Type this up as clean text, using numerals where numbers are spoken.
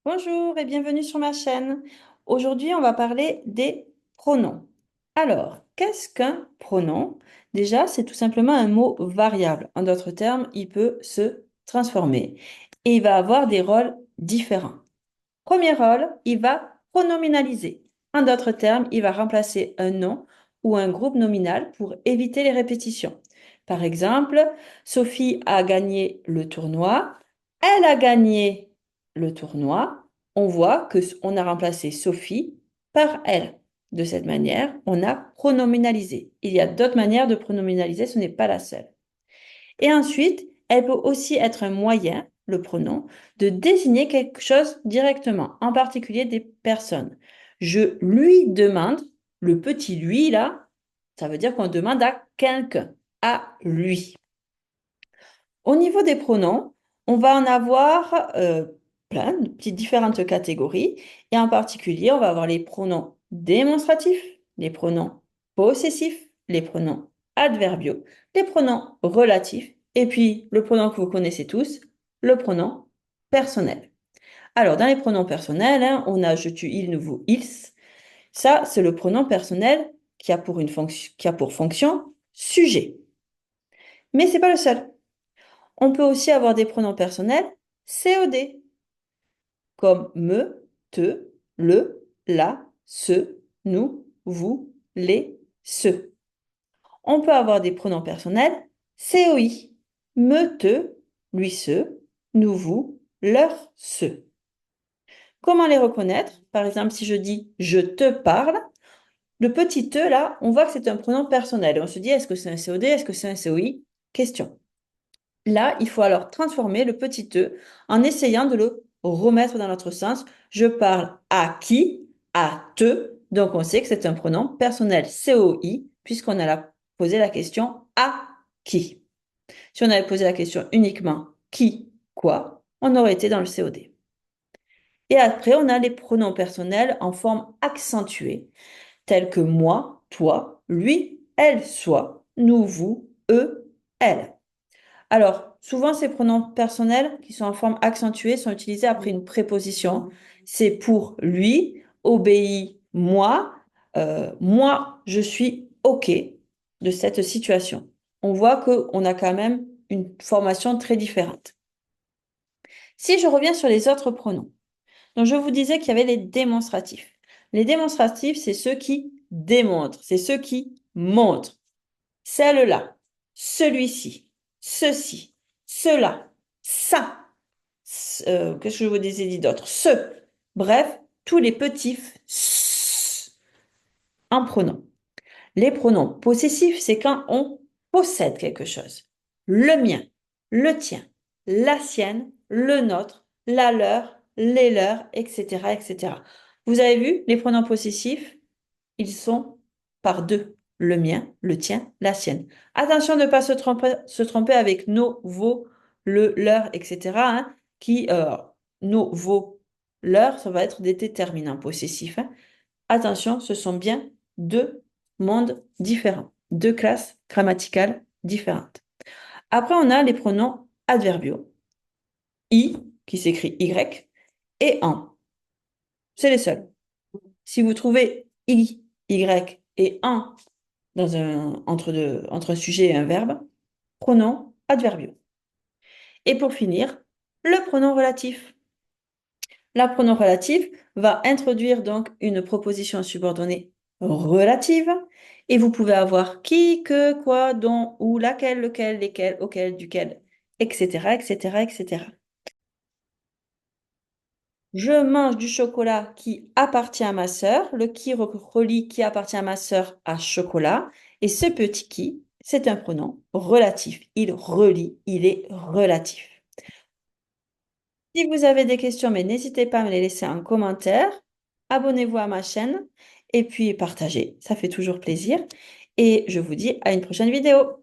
Bonjour et bienvenue sur ma chaîne. Aujourd'hui, on va parler des pronoms. Alors, qu'est-ce qu'un pronom? Déjà, c'est tout simplement un mot variable. En d'autres termes, il peut se transformer et il va avoir des rôles différents. Premier rôle, il va pronominaliser. En d'autres termes, il va remplacer un nom ou un groupe nominal pour éviter les répétitions. Par exemple, Sophie a gagné le tournoi. Elle a gagné le tournoi. On voit que on a remplacé Sophie par elle. De cette manière, on a pronominalisé. Il y a d'autres manières de pronominaliser, ce n'est pas la seule. Et ensuite, elle peut aussi être un moyen, le pronom, de désigner quelque chose directement, en particulier des personnes. Je lui demande, le petit lui là, ça veut dire qu'on demande à quelqu'un, à lui. Au niveau des pronoms, on va en avoir plein de petites différentes catégories. Et en particulier, on va avoir les pronoms démonstratifs, les pronoms possessifs, les pronoms adverbiaux, les pronoms relatifs, et puis le pronom que vous connaissez tous, le pronom personnel. Alors, dans les pronoms personnels, hein, on a je, tu, il, nous, vous, ils. Ça, c'est le pronom personnel qui a pour fonction sujet. Mais c'est pas le seul. On peut aussi avoir des pronoms personnels COD, comme me, te, le, la, ce, nous, vous, les, ce. On peut avoir des pronoms personnels COI, me, te, lui, ce, nous, vous, leur, ce. Comment les reconnaître? Par exemple, si je dis je te parle, le petit te là, on voit que c'est un pronom personnel. Et on se dit, est-ce que c'est un COD? Est-ce que c'est un COI? Question. Là, il faut alors transformer le petit e en essayant de le remettre dans l'autre sens. Je parle à qui? À te. Donc, on sait que c'est un pronom personnel COI puisqu'on a posé la question à qui. Si on avait posé la question uniquement qui, quoi, on aurait été dans le COD. Et après, on a les pronoms personnels en forme accentuée, tels que moi, toi, lui, elle, soi, nous, vous, eux, elle. Alors, souvent, ces pronoms personnels qui sont en forme accentuée sont utilisés après une préposition. C'est pour lui, obéis, moi, moi, je suis OK de cette situation. On voit qu'on a quand même une formation très différente. Si je reviens sur les autres pronoms, donc je vous disais qu'il y avait les démonstratifs. Les démonstratifs, c'est ceux qui démontrent, c'est ceux qui montrent. Celle-là, celui-ci, ceci, cela, ça. Qu'est-ce que je vous disais dit d'autre? Ce. Bref, tous les petits en pronom. Les pronoms possessifs, c'est quand on possède quelque chose. Le mien, le tien, la sienne, le nôtre, la leur, les leurs, etc., etc. Vous avez vu, les pronoms possessifs, ils sont par deux. Le mien, le tien, la sienne. Attention de ne pas se tromper avec nos, vos, le, leur, etc. hein, nos, vos, leur, ça va être des déterminants possessifs. hein. Attention, ce sont bien deux mondes différents, deux classes grammaticales différentes. Après, on a les pronoms adverbiaux. I, qui s'écrit Y, et en. C'est les seuls. Si vous trouvez I, Y et en entre un sujet et un verbe, pronom adverbiaux. Et pour finir, le pronom relatif. La pronom relatif va introduire donc une proposition subordonnée relative et vous pouvez avoir qui, que, quoi, dont, où, laquelle, lequel, lesquels, auquel, duquel, etc., etc., etc. Je mange du chocolat qui appartient à ma sœur. Le qui relie qui appartient à ma sœur à chocolat. Et ce petit qui, c'est un pronom relatif. Il relie, il est relatif. Si vous avez des questions, mais n'hésitez pas à me les laisser en commentaire. Abonnez-vous à ma chaîne et puis partagez. Ça fait toujours plaisir. Et je vous dis à une prochaine vidéo.